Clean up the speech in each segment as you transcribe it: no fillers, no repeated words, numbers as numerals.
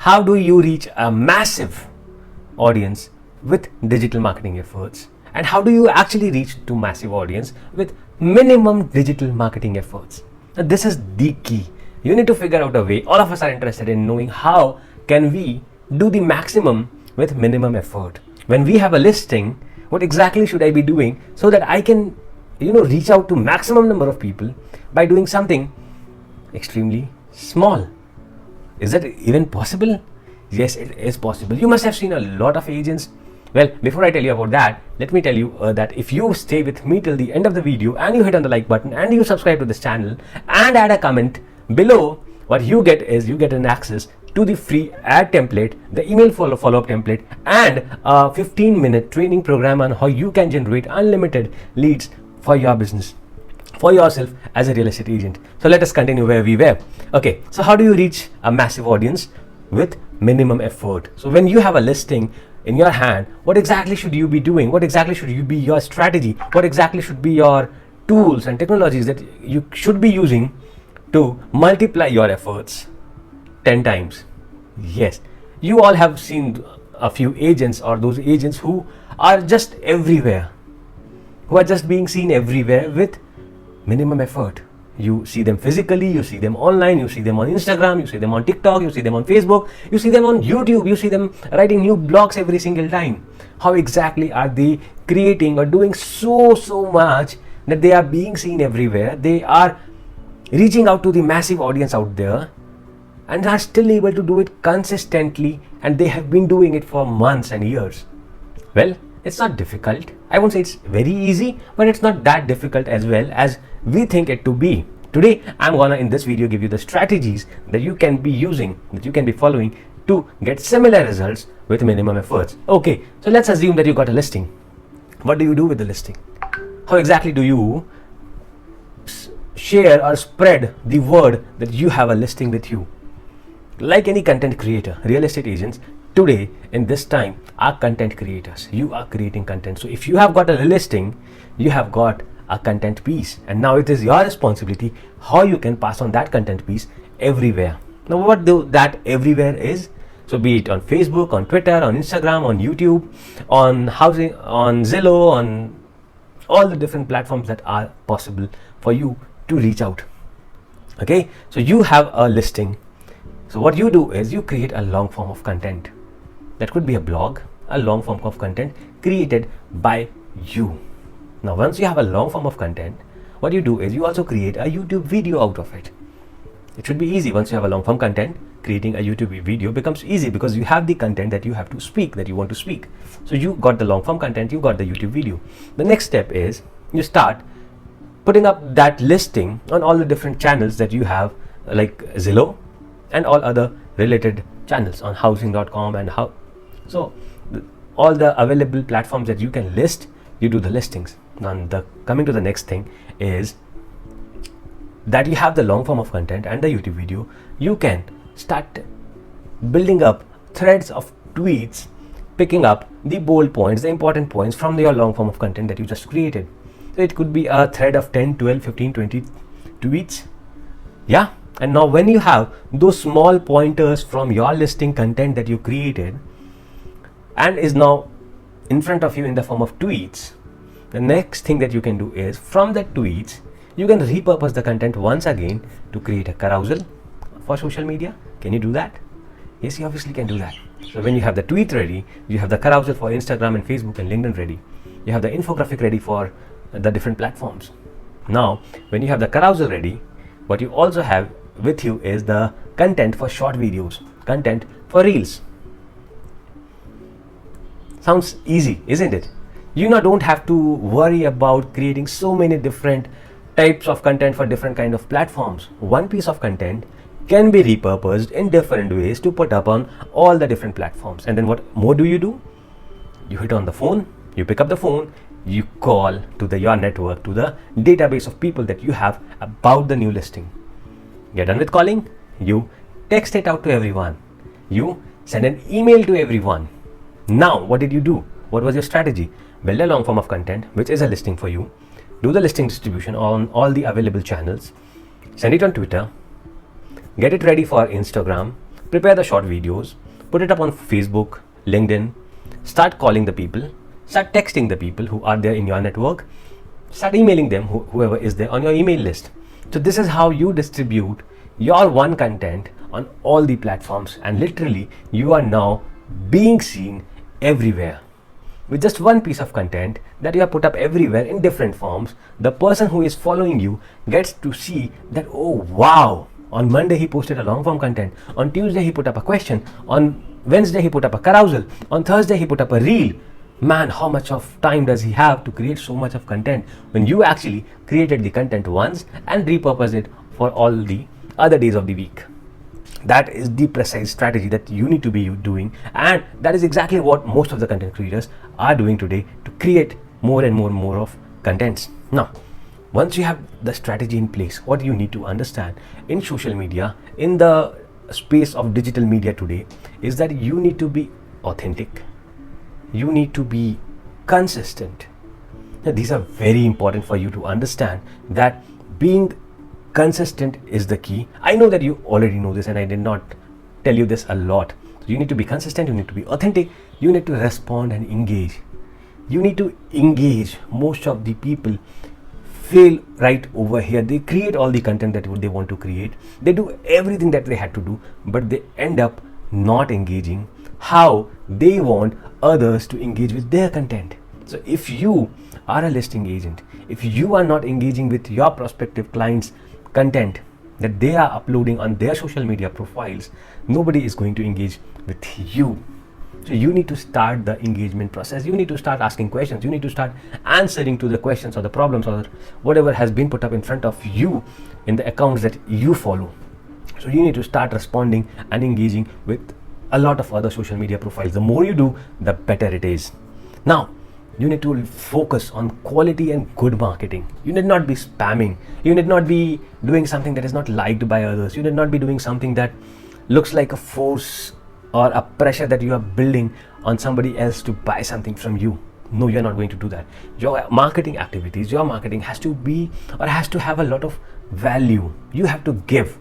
how do you reach a massive audience with digital marketing efforts, and how do you actually reach to massive audience with minimum digital marketing efforts. Now, this is the key. You need to figure out a way. All of us are interested in knowing how can we do the maximum with minimum effort. When we have a listing, what exactly should I be doing so that I can reach out to maximum number of people by doing something extremely small? Is that even possible? Yes, it is possible. You must have seen a lot of agents. Well, before I tell you about that, let me tell you that if you stay with me till the end of the video and you hit on the like button and you subscribe to this channel and add a comment below, what you get is you get an access to the free ad template, the email follow-up template, and a 15-minute training program on how you can generate unlimited leads for your business, for yourself as a real estate agent. So let us continue where we were. Okay, so how do you reach a massive audience with minimum effort? So when you have a listing in your hand, what exactly should you be doing? What exactly should you be your strategy? What exactly should be your tools and technologies that you should be using to multiply your efforts 10 times? Yes, you all have seen a few agents, or those agents who are just everywhere, who are just being seen everywhere with minimum effort. You see them physically, you see them online, you see them on Instagram, you see them on TikTok, you see them on Facebook, you see them on YouTube, you see them writing new blogs every single time. How exactly are they creating or doing so much that they are being seen everywhere? They are reaching out to the massive audience out there and are still able to do it consistently, and they have been doing it for months and years. Well, it's not difficult. I won't say it's very easy, but it's not that difficult as well as we think it to be. Today, I'm gonna in this video give you the strategies that you can be using, that you can be following to get similar results with minimum efforts. Okay, so let's assume that you got a listing. What do you do with the listing? How exactly do you share or spread the word that you have a listing with you? Like any content creator, real estate agents today in this time are content creators. You are creating content. So if you have got a listing, you have got a content piece, and now it is your responsibility how you can pass on that content piece everywhere. Now what that everywhere is, so be it on Facebook, on Twitter, on Instagram, on YouTube, on housing, on Zillow, on all the different platforms that are possible for you to reach out. Okay, so you have a listing. So what you do is you create a long form of content. That could be a blog, a long form of content created by you. Now once you have a long form of content, what you do is you also create a YouTube video out of it. It should be easy. Once you have a long form content, creating a YouTube video becomes easy because you have the content that you have to speak, that you want to speak. So you got the long form content, you got the YouTube video. The next step is you start putting up that listing on all the different channels that you have, like Zillow and all other related channels on housing.com and how. So all the available platforms that you can list, you do the listings. Now coming to the next thing is that you have the long form of content and the YouTube video. You can start building up threads of tweets, picking up the bold points, the important points from your long form of content that you just created. So it could be a thread of 10, 12, 15, 20 tweets. Yeah. And now when you have those small pointers from your listing content that you created and is now in front of you in the form of tweets, the next thing that you can do is from the tweets, you can repurpose the content once again to create a carousel for social media. Can you do that? Yes, you obviously can do that. So when you have the tweet ready, you have the carousel for Instagram and Facebook and LinkedIn ready. You have the infographic ready for the different platforms. Now, when you have the carousel ready, what you also have with you is the content for short videos, content for reels. Sounds easy, isn't it? You now don't have to worry about creating so many different types of content for different kind of platforms. One piece of content can be repurposed in different ways to put up on all the different platforms. And then what more do? You hit on the phone, you pick up the phone, you call to your network, to the database of people that you have about the new listing. Get done with calling, you text it out to everyone, you send an email to everyone. Now what did you do? What was your strategy? Build a long form of content which is a listing for you, do the listing distribution on all the available channels, send it on Twitter, get it ready for Instagram, prepare the short videos, put it up on Facebook, LinkedIn, start calling the people, start texting the people who are there in your network, start emailing them, whoever is there on your email list. So this is how you distribute your one content on all the platforms, and literally you are now being seen everywhere. With just one piece of content that you have put up everywhere in different forms, the person who is following you gets to see that, oh wow, on Monday he posted a long form content, on Tuesday he put up a question, on Wednesday he put up a carousel, on Thursday he put up a reel. Man, how much of time does he have to create so much of content when you actually created the content once and repurposed it for all the other days of the week? That is the precise strategy that you need to be doing, and that is exactly what most of the content creators are doing today to create more and more of contents. Now, once you have the strategy in place, what you need to understand in social media, in the space of digital media today, is that you need to be authentic, you need to be consistent. Now, these are very important for you to understand, that being consistent is the key. I know that you already know this, and I did not tell you this a lot. So you need to be consistent, you need to be authentic, you need to respond and engage. You need to engage. Most of the people fail right over here. They create all the content that they want to create, they do everything that they had to do, but they end up not engaging how they want others to engage with their content. So if you are a listing agent, if you are not engaging with your prospective clients' content that they are uploading on their social media profiles, nobody is going to engage with you. So you need to start the engagement process. You need to start asking questions. You need to start answering to the questions or the problems or whatever has been put up in front of you in the accounts that you follow. So you need to start responding and engaging with a lot of other social media profiles. The more you do, the better it is. Now, you need to focus on quality and good marketing. You need not be spamming. You need not be doing something that is not liked by others. You need not be doing something that looks like a force or a pressure that you are building on somebody else to buy something from you. No, you're not going to do that. Your marketing activities, your marketing has to be or has to have a lot of value. You have to give.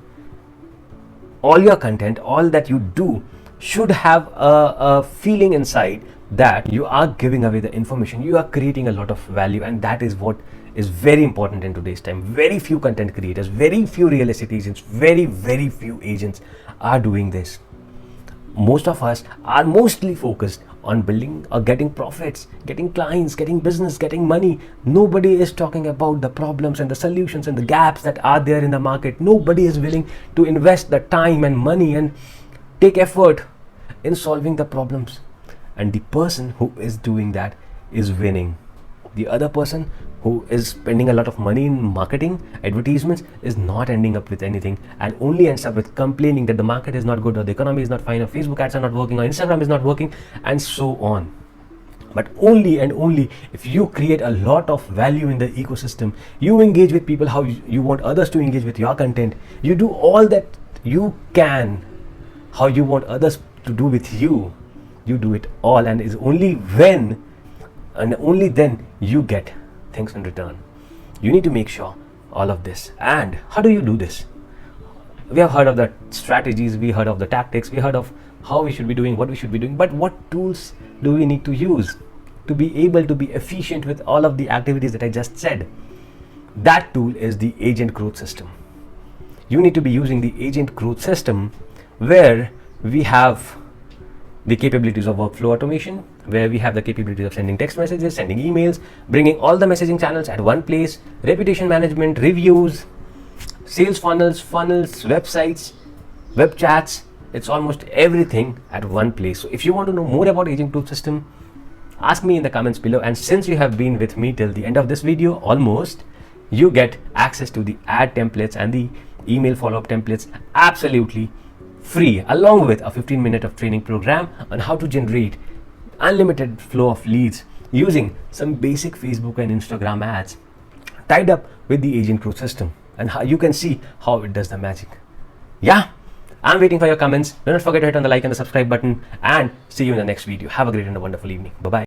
All your content, all that you do should have a feeling inside that you are giving away the information, you are creating a lot of value, and that is what is very important in today's time. Very few content creators, very few real estate agents, very few agents are doing this. Most of us are mostly focused on building or getting profits, getting clients, getting business, getting money. Nobody is talking about the problems and the solutions and the gaps that are there in the market. Nobody is willing to invest the time and money and take effort in solving the problems. And the person who is doing that is winning. The other person who is spending a lot of money in marketing, advertisements, is not ending up with anything and only ends up with complaining that the market is not good, or the economy is not fine, or Facebook ads are not working, or Instagram is not working, and so on. But only and only if you create a lot of value in the ecosystem, you engage with people how you want others to engage with your content, you do all that you can how you want others to do with you, you do it all, and is only when and only then you get things in return. You need to make sure all of this. And how do you do this? We have heard of the strategies, we heard of the tactics, we heard of how we should be doing, what we should be doing, but what tools do we need to use to be able to be efficient with all of the activities that I just said? That tool is the agent growth system. You need to be using the agent growth system, where we have the capabilities of workflow automation, where we have the capabilities of sending text messages, sending emails, bringing all the messaging channels at one place, reputation management, reviews, sales funnels, websites, web chats. It's almost everything at one place. So if you want to know more about agent growth system, ask me in the comments below. And since you have been with me till the end of this video, almost, you get access to the ad templates and the email follow-up templates absolutely free, along with a 15-minute of training program on how to generate unlimited flow of leads using some basic Facebook and Instagram ads tied up with the agent growth system, and how you can see how it does the magic. Yeah, I'm waiting for your comments. Do not forget to hit on the like and the subscribe button, and see you in the next video. Have a great and a wonderful evening. Bye-bye.